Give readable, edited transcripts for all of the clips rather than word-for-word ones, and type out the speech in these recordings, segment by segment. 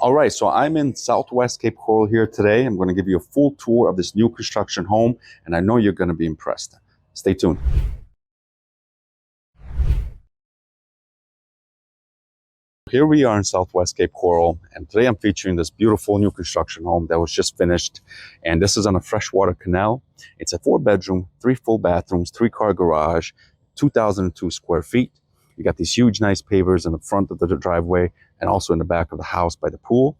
All right, so I'm in Southwest Cape Coral here today. I'm going to give you a full tour of this new construction home, and I know you're going to be impressed. Stay tuned. Here we are in Southwest Cape Coral, and today I'm featuring this beautiful new construction home that was just finished. And this is on a freshwater canal. It's a 4-bedroom, 3 full bathrooms, 3-car garage, 2,002 square feet. You got these huge, nice pavers in the front of the driveway and also in the back of the house by the pool.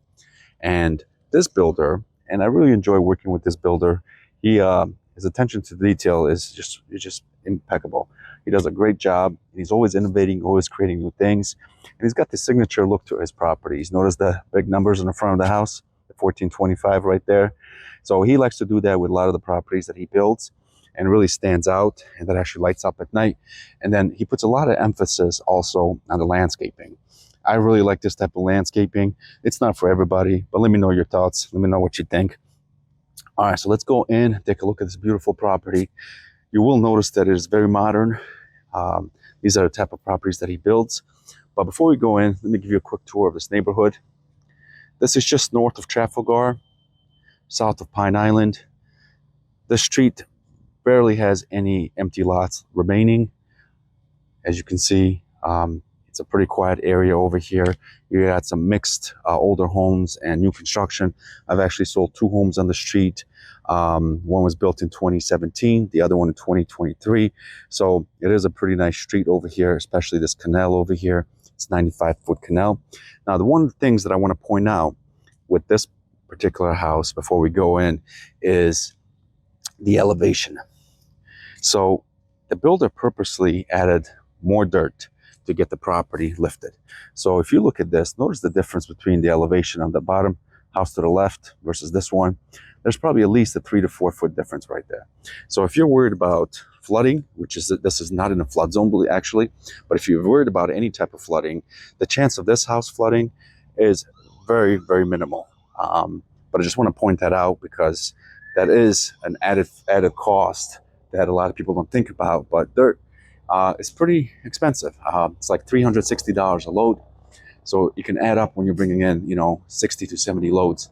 And this builder, and I really enjoy working with this builder, his attention to detail is just impeccable. He does a great job. He's always innovating, always creating new things. And he's got the signature look to his properties. Notice the big numbers in the front of the house, the 1425 right there. So he likes to do that with a lot of the properties that he builds, and really stands out, and that actually lights up at night. And then he puts a lot of emphasis also on the landscaping. I really like this type of landscaping. It's not for everybody, but let me know your thoughts. Let me know what you think. All right, so let's go in, take a look at this beautiful property. You will notice that it is very modern. These are the type of properties that he builds. But before we go in, let me give you a quick tour of this neighborhood. This is just north of Trafalgar, south of Pine Island. The street barely has any empty lots remaining. As you can see, it's a pretty quiet area over here. You got some mixed older homes and new construction. I've actually sold 2 homes on the street. One was built in 2017, the other one in 2023. So it is a pretty nice street over here, especially this canal over here. It's a 95-foot canal. Now, one of the things that I want to point out with this particular house before we go in is the elevation. So the builder purposely added more dirt to get the property lifted. So if you look at this, notice the difference between the elevation on the bottom house to the left versus this one. There's probably at least a 3 to 4 foot difference right there. So if you're worried about flooding, which is, this is not in a flood zone actually, but if you're worried about any type of flooding, the chance of this house flooding is very, very minimal. But I just want to point that out because that is an added cost that a lot of people don't think about. But dirt is pretty expensive. It's like $360 a load. So you can add up when you're bringing in, 60 to 70 loads.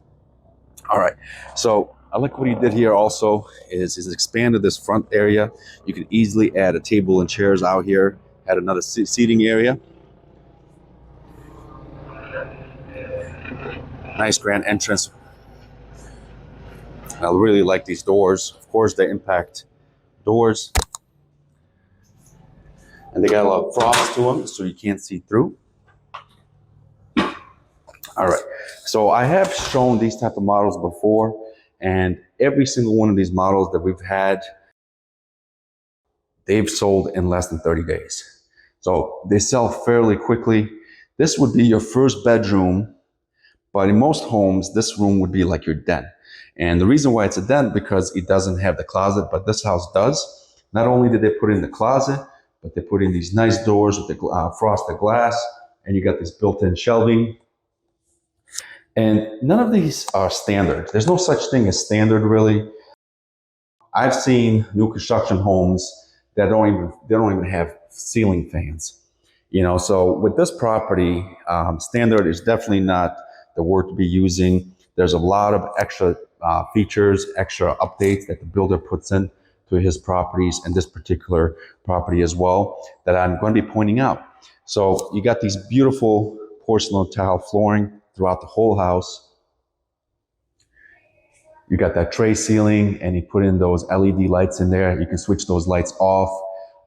All right. So I like what he did here also is he's expanded this front area. You can easily add a table and chairs out here, add another seating area. Nice grand entrance. I really like these doors. Of course, they impact doors. And they got a lot of frost to them, so you can't see through. All right, so I have shown these type of models before, and every single one of these models that we've had, they've sold in less than 30 days. So they sell fairly quickly. This would be your first bedroom, but in most homes, this room would be like your den. And the reason why it's a den, because it doesn't have the closet, but this house does. Not only did they put in the closet, but they put in these nice doors with the frosted glass, and you got this built-in shelving. And none of these are standard. There's no such thing as standard, really. I've seen new construction homes that don't even have ceiling fans. So with this property, standard is definitely not the word to be using. There's a lot of extra features, extra updates that the builder puts in to his properties and this particular property as well that I'm going to be pointing out. So you got these beautiful porcelain tile flooring throughout the whole house. You got that tray ceiling, and you put in those LED lights in there. You can switch those lights off.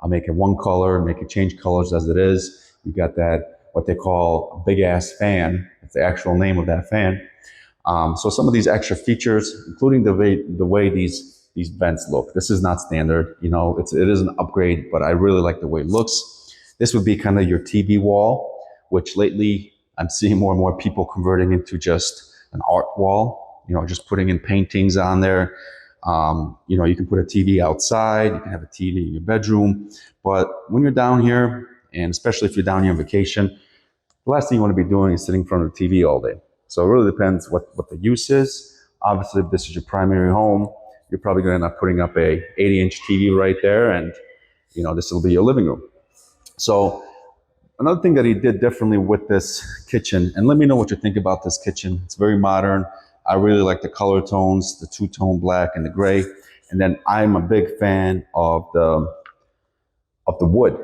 I'll make it one color, make it change colors as it is. You got that, what they call a big ass fan. That's the actual name of that fan. So some of these extra features, including the way these vents look. This is not standard, it is an upgrade, but I really like the way it looks. This would be kind of your TV wall, which lately I'm seeing more and more people converting into just an art wall, just putting in paintings on there. You can put a TV outside, you can have a TV in your bedroom, but when you're down here, and especially if you're down here on vacation, the last thing you want to be doing is sitting in front of the TV all day. So it really depends what the use is. Obviously, if this is your primary home, you're probably going to end up putting up a 80-inch TV right there, and this will be your living room. So Another thing that he did differently with this kitchen, and let me know what you think about this kitchen. It's very modern. I really like the color tones, the two-tone black and the gray. And then I'm a big fan of the wood.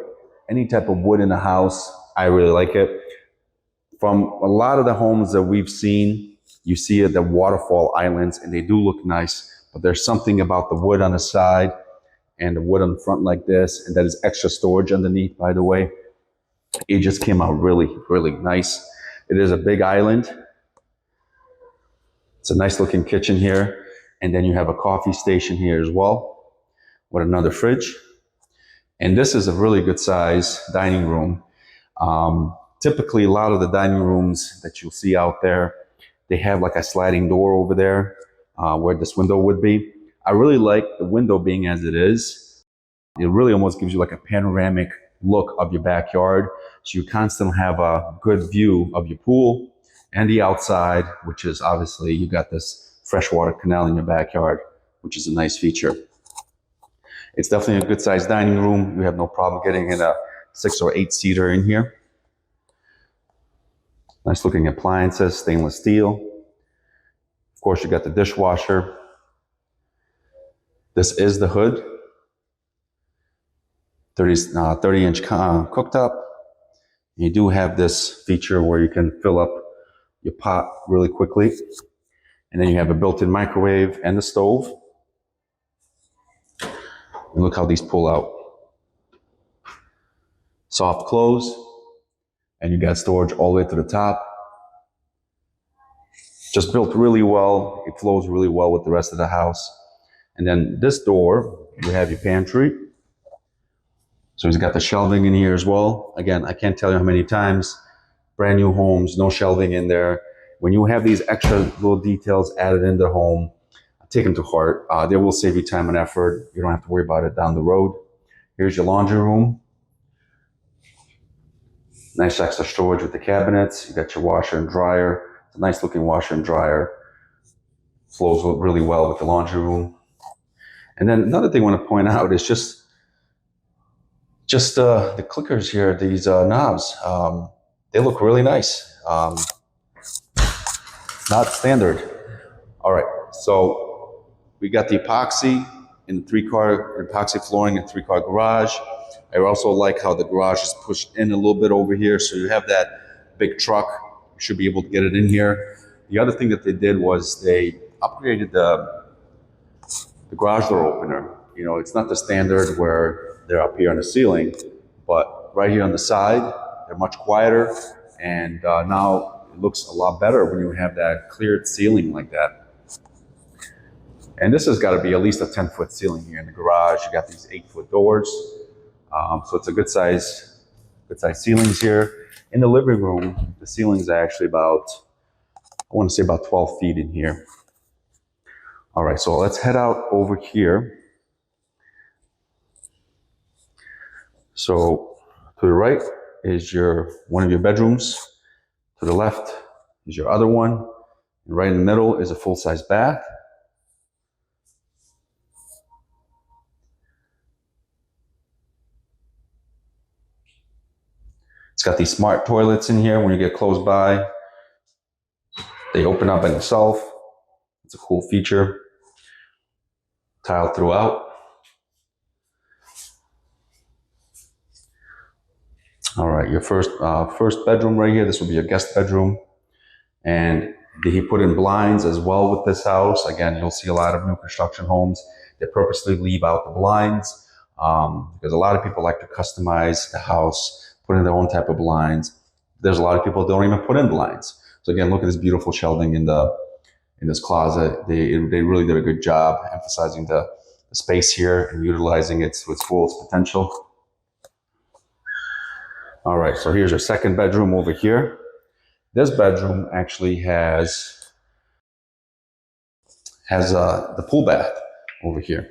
Any type of wood in the house, I really like it. From a lot of the homes that we've seen, you see the waterfall islands, and they do look nice. But there's something about the wood on the side and the wood on the front like this, and that is extra storage underneath, by the way. It just came out really, really nice. It is a big island. It's a nice looking kitchen here. And then you have a coffee station here as well with another fridge. And this is a really good size dining room. Typically, a lot of the dining rooms that you'll see out there, they have like a sliding door over there where this window would be. I really like the window being as it is. It really almost gives you like a panoramic look of your backyard. So you constantly have a good view of your pool and the outside, which is obviously you got this freshwater canal in your backyard, which is a nice feature. It's definitely a good sized dining room. You have no problem getting in a 6 or 8 seater in here. Nice looking appliances, stainless steel. Of course, you got the dishwasher. This is the hood. 30-inch cooktop. You do have this feature where you can fill up your pot really quickly. And then you have a built-in microwave and the stove. And look how these pull out. Soft close. And you got storage all the way to the top. Just built really well. It flows really well with the rest of the house. And then this door, you have your pantry. So he's got the shelving in here as well. Again, I can't tell you how many times, brand new homes, no shelving in there. When you have these extra little details added in the home, take them to heart. They will save you time and effort. You don't have to worry about it down the road. Here's your laundry room. Nice extra storage with the cabinets. You got your washer and dryer. It's a nice looking washer and dryer. Flows really well with the laundry room. And then another thing I want to point out is just the clickers here, these knobs. They look really nice. Not standard. All right, so we got the epoxy in the 3-car epoxy flooring and 3-car garage. I also like how the garage is pushed in a little bit over here, so you have that big truck. You should be able to get it in here. The other thing that they did was they upgraded the garage door opener. You know, it's not the standard where they're up here on the ceiling, but right here on the side, they're much quieter, and now it looks a lot better when you have that cleared ceiling like that. And this has got to be at least a 10-foot ceiling here in the garage. You got these 8-foot doors. So it's a good size ceilings here. In the living room, the ceilings are actually about, I want to say about 12 feet in here. All right, so let's head out over here. So to the right is one of your bedrooms. To the left is your other one. And right in the middle is a full-size bath. It's got these smart toilets in here. When you get close by, they open up by themselves. It's a cool feature. Tile throughout. All right, your first bedroom right here. This will be your guest bedroom. And he put in blinds as well with this house. Again, you'll see a lot of new construction homes that purposely leave out the blinds because a lot of people like to customize the house, put in their own type of blinds. There's a lot of people that don't even put in blinds. So again, look at this beautiful shelving in this closet. They really did a good job emphasizing the space here and utilizing it to its fullest potential. All right, so here's your second bedroom over here. This bedroom actually has the pool bath over here.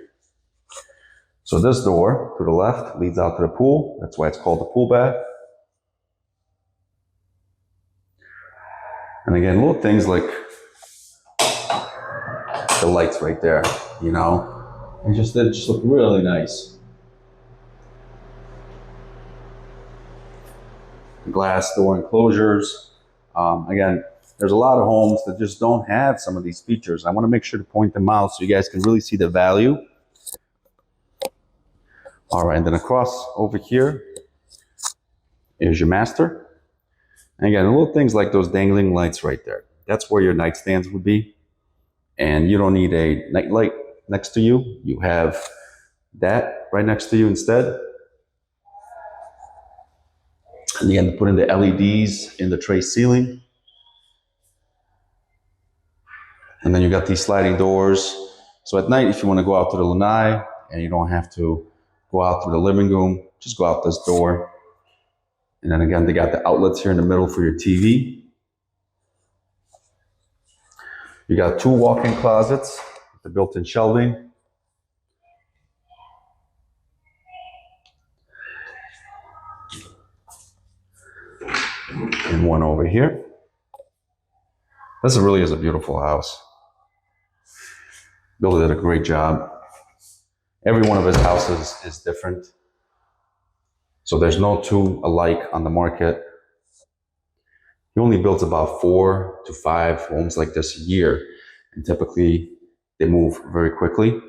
So this door to the left leads out to the pool. That's why it's called the pool bath. And again, little things like the lights right there, you know, they just look really nice. glass door enclosures. Again, there's a lot of homes that just don't have some of these features. I want to make sure to point them out so you guys can really see the value. All right, and then across over here is your master. And again, little things like those dangling lights right there. That's where your nightstands would be. And you don't need a night light next to you. You have that right next to you instead. And again, put in the LEDs in the tray ceiling. And then you got these sliding doors. So at night, if you want to go out to the lanai and you don't have to go out through the living room, just go out this door. And then again, they got the outlets here in the middle for your TV. You got 2 walk-in closets, the built-in shelving. And one over here. This really is a beautiful house. Builder did a great job. Every one of his houses is different. So there's no 2 alike on the market. He only builds about 4 to 5 homes like this a year. And typically they move very quickly.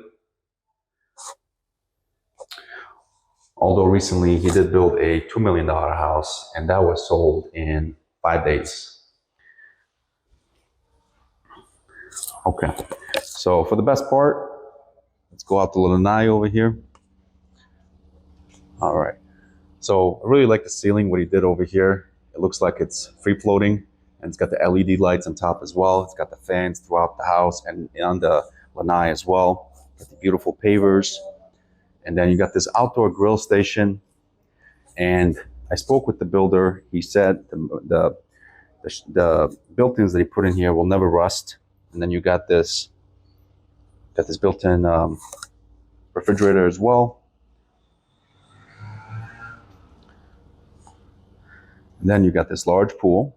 Although recently he did build a $2 million house and that was sold in 5 days. Okay, so for the best part, let's go out the lanai over here. All right, so I really like the ceiling, what he did over here. It looks like it's free floating and it's got the LED lights on top as well. It's got the fans throughout the house and on the lanai as well. Got the beautiful pavers. And then you got this outdoor grill station. And I spoke with the builder. He said the built-ins that he put in here will never rust. And then you got this built-in refrigerator as well. And then you got this large pool.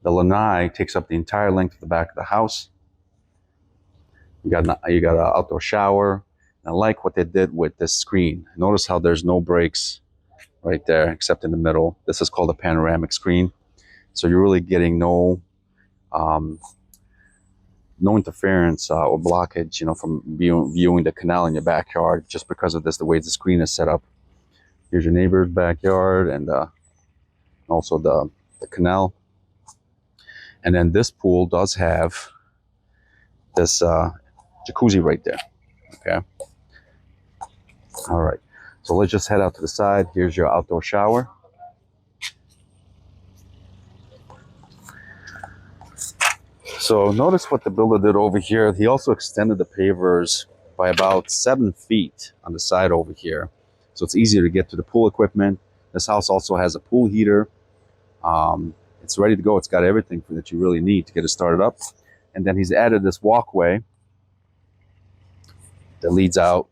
The lanai takes up the entire length of the back of the house. You got an outdoor shower. And I like what they did with this screen. Notice how there's no breaks right there except in the middle. This is called a panoramic screen. So you're really getting no interference or blockage, from viewing the canal in your backyard just because of this, the way the screen is set up. Here's your neighbor's backyard and also the canal. And then this pool does have this jacuzzi right there. Okay. All right. So let's just head out to the side. Here's your outdoor shower. So notice what the builder did over here. He also extended the pavers by about 7 feet on the side over here. So it's easier to get to the pool equipment. This house also has a pool heater. It's ready to go. It's got everything that you really need to get it started up. And then he's added this walkway that leads out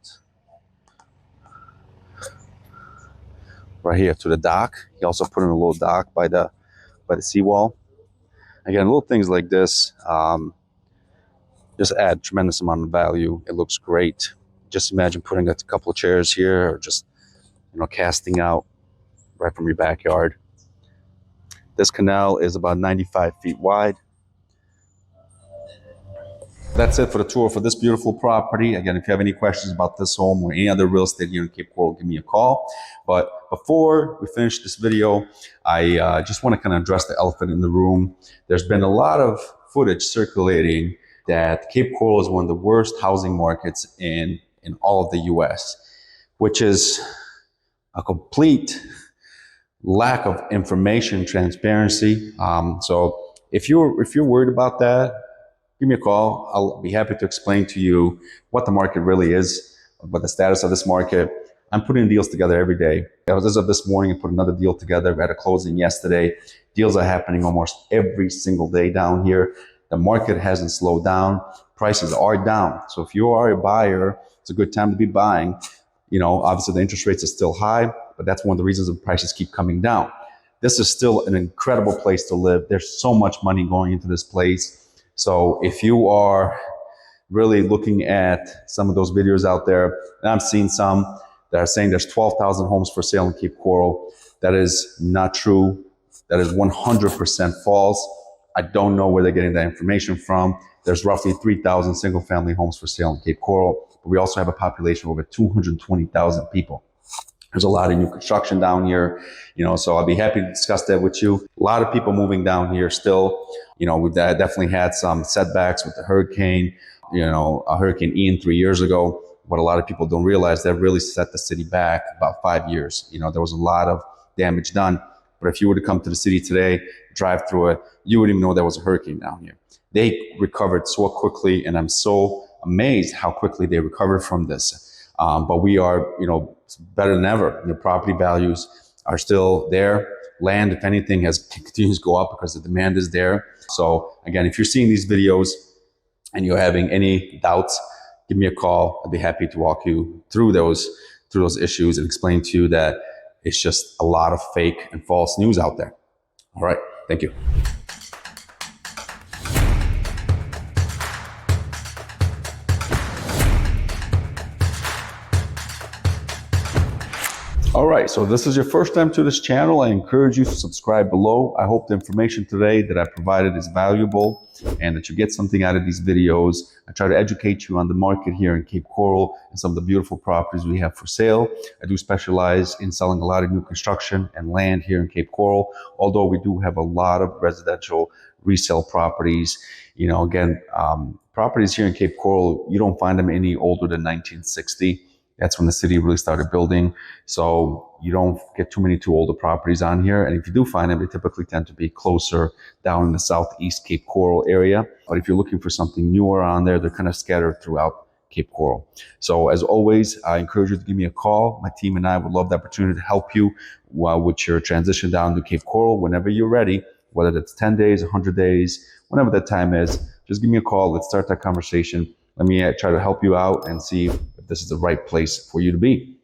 right here to the dock. He also put in a little dock by the seawall. Again, little things like this just add tremendous amount of value. It looks great. Just imagine putting a couple of chairs here, or just casting out right from your backyard. This canal is about 95 feet wide. That's it for the tour for this beautiful property. Again, if you have any questions about this home or any other real estate here in Cape Coral, give me a call. But before we finish this video, I just want to kind of address the elephant in the room. There's been a lot of footage circulating that Cape Coral is one of the worst housing markets in all of the US, which is a complete lack of information, transparency. So if you're worried about that, give me a call. I'll be happy to explain to you what the market really is, what the status of this market. I'm putting deals together every day. As of this morning, I put another deal together. We had a closing yesterday. Deals are happening almost every single day down here. The market hasn't slowed down. Prices are down. So if you are a buyer, it's a good time to be buying. Obviously the interest rates are still high, but that's one of the reasons the prices keep coming down. This is still an incredible place to live. There's so much money going into this place. So if you are really looking at some of those videos out there, and I've seen some that are saying there's 12,000 homes for sale in Cape Coral, That is not true. That is 100% false. I don't know where they're getting that information from. There's roughly 3,000 single family homes for sale in Cape Coral, but we also have a population of over 220,000 people. There's a lot of new construction down here, so I'll be happy to discuss that with you. A lot of people moving down here still. We've definitely had some setbacks with the hurricane, a Hurricane Ian 3 years ago. What a lot of people don't realize, that really set the city back about 5 years. There was a lot of damage done. But if you were to come to the city today, drive through it, you wouldn't even know there was a hurricane down here. They recovered so quickly, and I'm so amazed how quickly they recovered from this. But we are, better than ever. The property values are still there. Land, if anything, continues to go up because the demand is there. So again, if you're seeing these videos and you're having any doubts, give me a call. I'd be happy to walk you through those issues and explain to you that it's just a lot of fake and false news out there. All right, thank you. All right, so this is your first time to this channel. I encourage you to subscribe below. I hope the information today that I provided is valuable and that you get something out of these videos. I try to educate you on the market here in Cape Coral and some of the beautiful properties we have for sale. I do specialize in selling a lot of new construction and land here in Cape Coral, although we do have a lot of residential resale properties. Properties here in Cape Coral, you don't find them any older than 1960. That's when the city really started building. So you don't get too older properties on here. And if you do find them, they typically tend to be closer down in the southeast Cape Coral area. But if you're looking for something newer on there, they're kind of scattered throughout Cape Coral. So as always, I encourage you to give me a call. My team and I would love the opportunity to help you with your transition down to Cape Coral whenever you're ready, whether that's 10 days, 100 days, whenever that time is. Just give me a call. Let's start that conversation. Let me try to help you out and see if this is the right place for you to be.